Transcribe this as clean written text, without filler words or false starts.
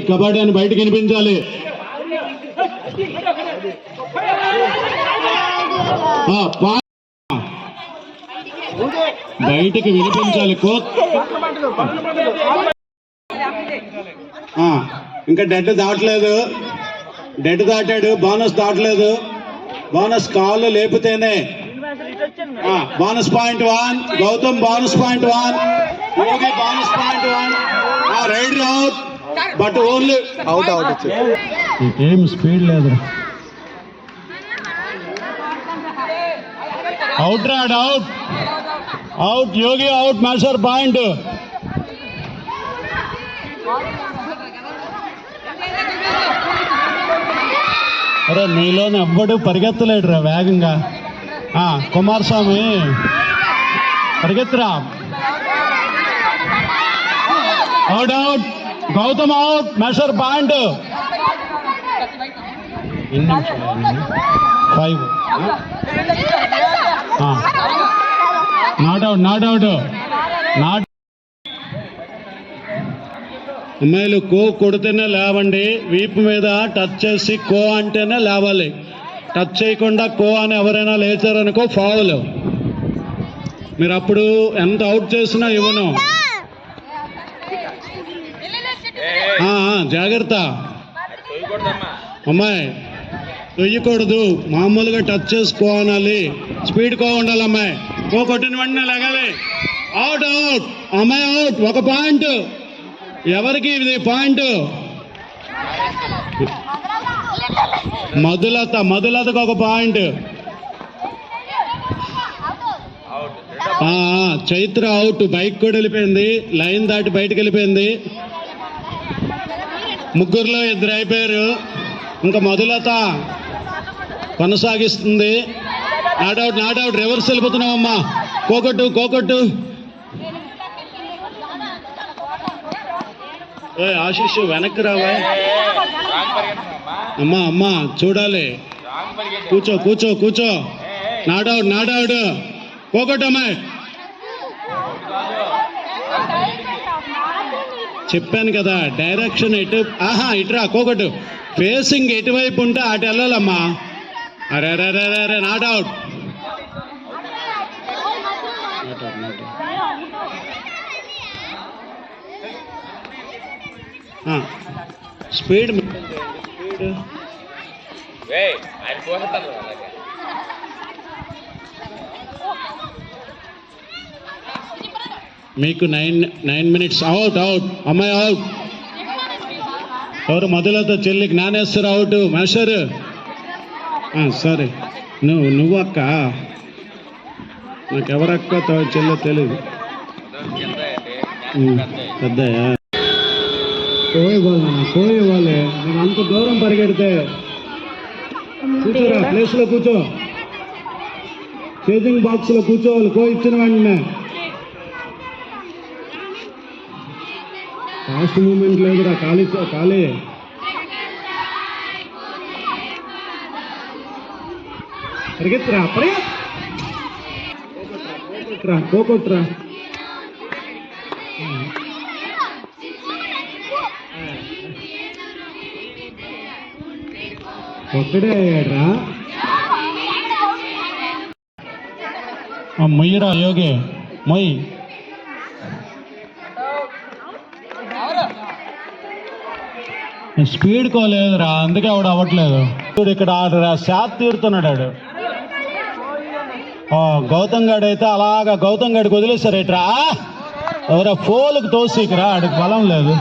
కబడ్డీ అని బయటకు వినిపించాలి. బయటికి వినిపించాలి. ఇంకా డెడ్ దాటలేదు. డెడ్ దాటాడు. బోనస్ దాటలేదు. బోనస్ కాళ్ళు లేపితేనే bonus point 1. Gautam bonus point 1. Yogi bonus point 1. Raider out. But only out. ఏం స్పీడ్ లేదు. అవుట్ రాడ్. Out. Yogi out. Master point. అరే మీలోనే ఎవ్వడు పరిగెత్తలేడు రా వేగంగా. కుమారస్వామి పరిగెత్తురా. Out. Gautam out. Master point. 5. Not out. అమ్మాయిలు కో కొడితేనే లేవండి. వీపు మీద టచ్ చేసి కో అంటేనే లేవాలి. టచ్ చేయకుండా కో అని ఎవరైనా లేచారనుకో ఫౌల్. మీరు అప్పుడు ఎంత అవుట్ చేసినా ఇవ్వను. జాగ్రత్త అమ్మాయి. తొయ్యకూడదు. మామూలుగా టచ్ చేసి కో అనాలి. స్పీడ్ కో ఉండాలి. అమ్మాయి కో కొట్టిన వెంటనే లేగాలి. అవుట్. అమ్మాయి అవుట్. 1 పాయింట్. ఎవరికి ఇది పాయింట్? మధులతకు 1 పాయింట్. చైత్ర అవుట్. బైక్ కూడా వెళ్ళిపోయింది. లైన్ దాటి బయటకు వెళ్ళిపోయింది. ముగ్గురులో 2 అయిపోయారు. ఇంకా మధులత కొనసాగిస్తుంది. Not out. రివర్స్ వెళ్ళిపోతున్నావమ్మా. కోకొట్టు. ఆశీష్ వెనక్కి రావా. అమ్మా చూడాలి. కూర్చో. Not out. కోకొట్టు అమ్మాయి. చెప్పాను కదా డైరెక్షన్ ఎటు. ఇటురా. కోకొట్టు. ఫేసింగ్ ఎటువైపు ఉంటే అటు వెళ్ళాలమ్మా. అరే నాట్ అవుట్. స్పీడ్ మీకు 9 మినిట్స్. అవుట్. అమ్మాయి అవుట్. ఎవరు? మధులతో చెల్లికి నానేస్తారు అవుట్. మాస్టర్ సారీ నువ్వు అక్క. నాకెవరక్క చెల్లె తెలీదు. పెద్దయ్యా కోయివ్వాలి. నేను అంత దూరం పరిగెడితే. కూర్చోరా. ప్లేస్లో కూర్చో. చేజింగ్ బాక్స్లో కూర్చోవాలి. ఇచ్చిన వెంటనే. ఫాస్ట్ మూమెంట్ లేదురా. ఖాళీ పరిగెత్తురా. కోకొట్రా. ఒక్కడే అయ్యాడ్రా. మొయ్యరా యోగి. మొయ్యి. స్పీడ్ కోలేదురా. అందుకే ఆవిడ అవ్వట్లేదు. ఇక్కడ శాత్ తీరుతున్నాడు. గౌతమ్ గడ్ అయితే అలాగా గౌతమ్ గడికి వదిలేశారు. ఇట్రా ఎవరో ఫోల్కి తోసికరా. ఆడికి బలం లేదు.